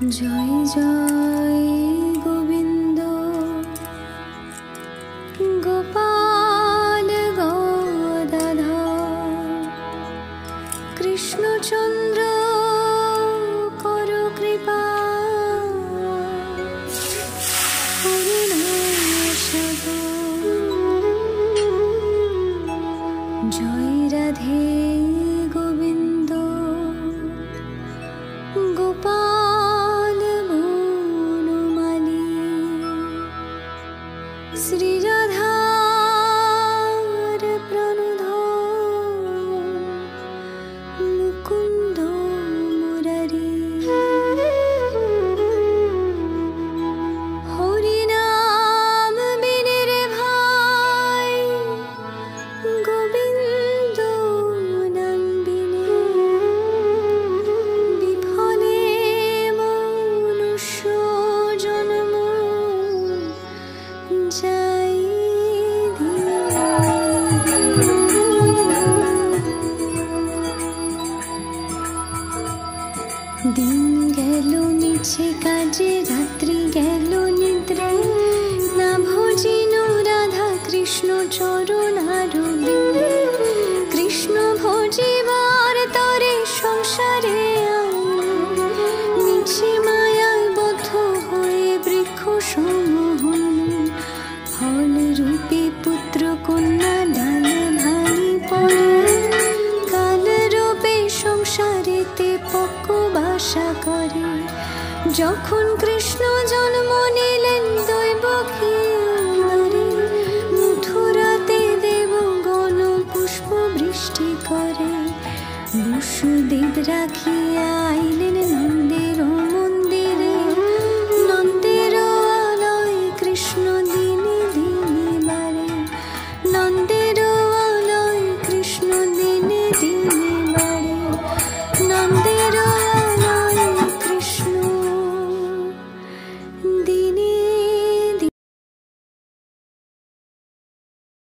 জয় জয় গোবিন্দ গোপাল গদাধর কৃষ্ণচন্দ্র কর কৃপা জয় রাধে গোবিন্দ গোপাল শ্রী রাধার প্রণধ মুকুন্দ মুরারি হরি নাম বিনে রে ভাই গোবিন্দ নাম বিনে বিফলে মনুষ্য জন্ম দিন গেল মিছে কাজে রাত্রি গেল নিদ্রায় না ভজিন রাধা কৃষ্ণ চরণ আরবিন্দে কৃষ্ণ ভজিবার তরে সংসারে মিছে মায়ায় বদ্ধ হয়ে বৃক্ষ সমূহ ফল রূপে পুত্র কন্যা ডাল ভাই পড়ে কাল রূপে সংসারেতে পক্ক বাসা করে যখন